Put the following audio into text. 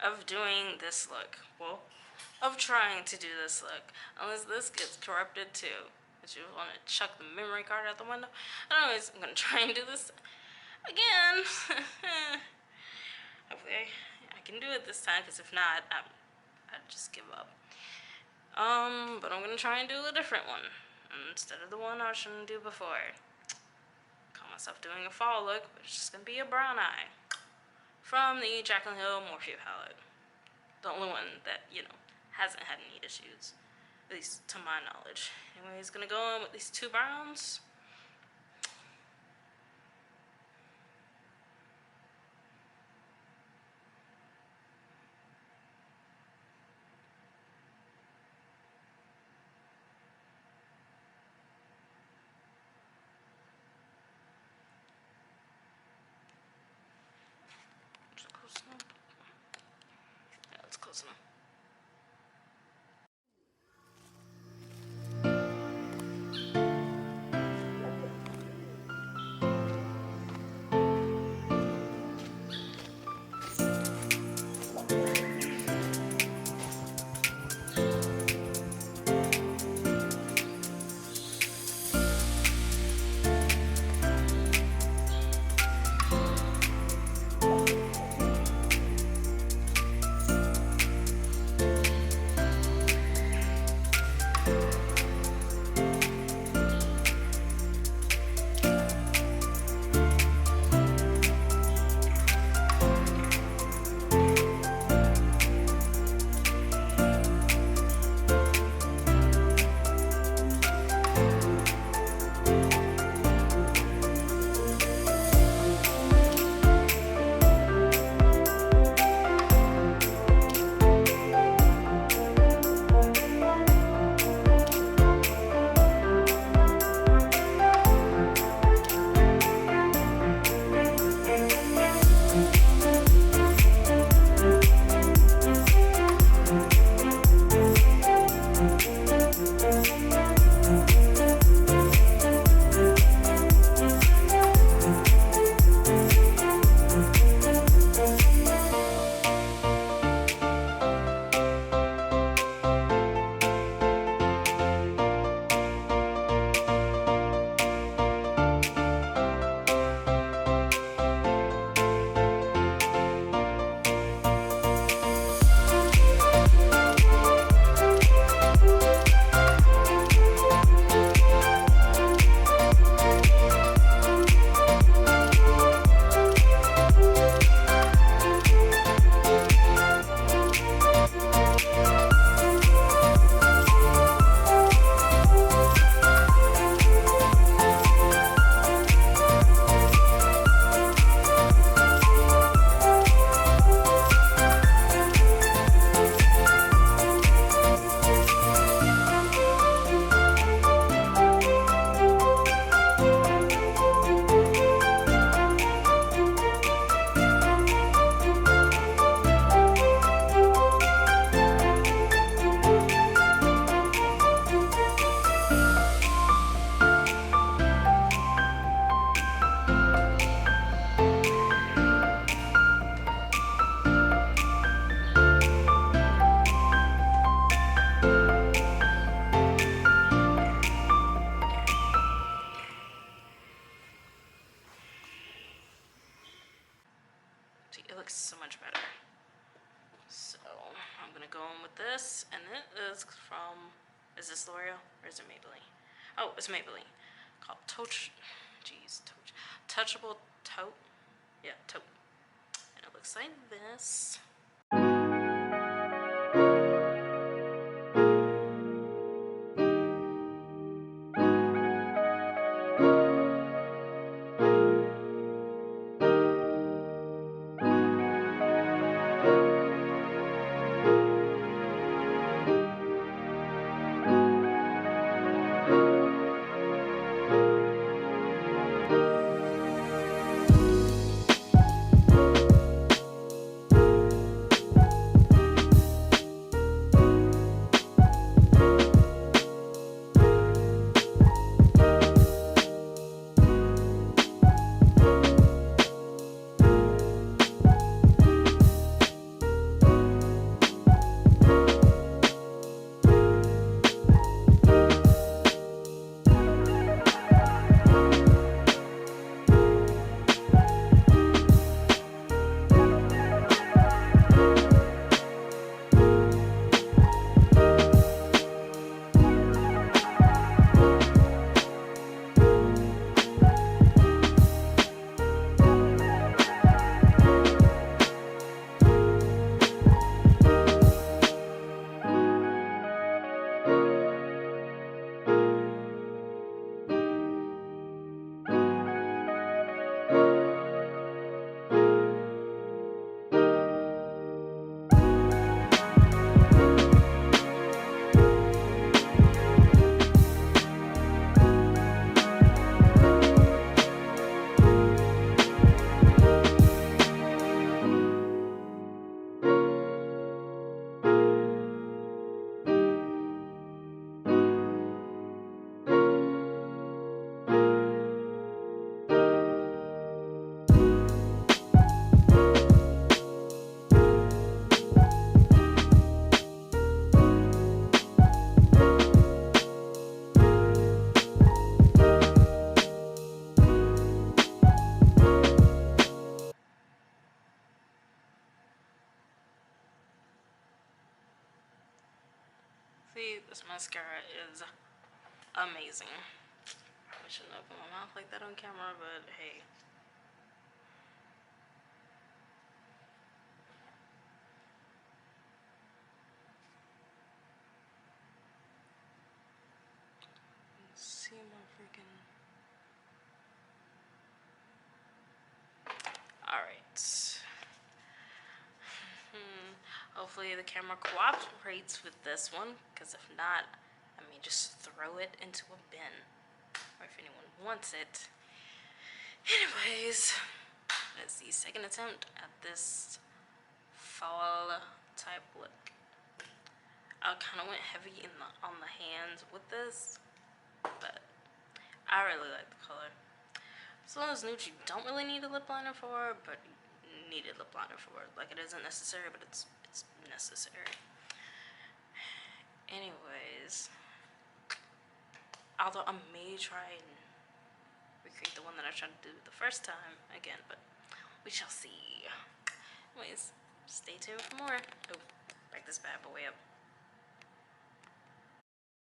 of doing this look. Well, of trying to do this look. Unless this gets corrupted too. But you want to chuck the memory card out the window. Anyways, I'm going to try and do this again. Hopefully I can do it this time, because if not, I'd just give up. But I'm going to try and do a different one. Instead of the one I was trying to do before. Call myself doing a fall look, but it's just going to be a brown eye. From the Jaclyn Hill Morphe palette. The only one that, hasn't had any issues. At least to my knowledge. Anyways, gonna go in with these two browns. Is it close enough? Yeah, it's close enough. See, it looks so much better. So I'm gonna go in with this, and it is from, is this L'Oreal or is it Maybelline? Oh, it's Maybelline. Called Touchable Taupe. Yeah, Taupe. And it looks like this. See, this mascara is amazing. I shouldn't open my mouth like that on camera, but hey. See my freaking. Alright. Hopefully the camera cooperates with this one, because if not, I may just throw it into a bin. Or if anyone wants it. Anyways, that's the second attempt at this fall type look. I kind of went heavy on the hands with this, but I really like the color. It's one of those nudes you don't really need a lip liner for, but you need a lip liner for. Like, it isn't necessary, but it's necessary. Anyways, although I may try and recreate the one that I tried to do the first time again, but we shall see. Anyways, stay tuned for more. Oh, back this bad boy up.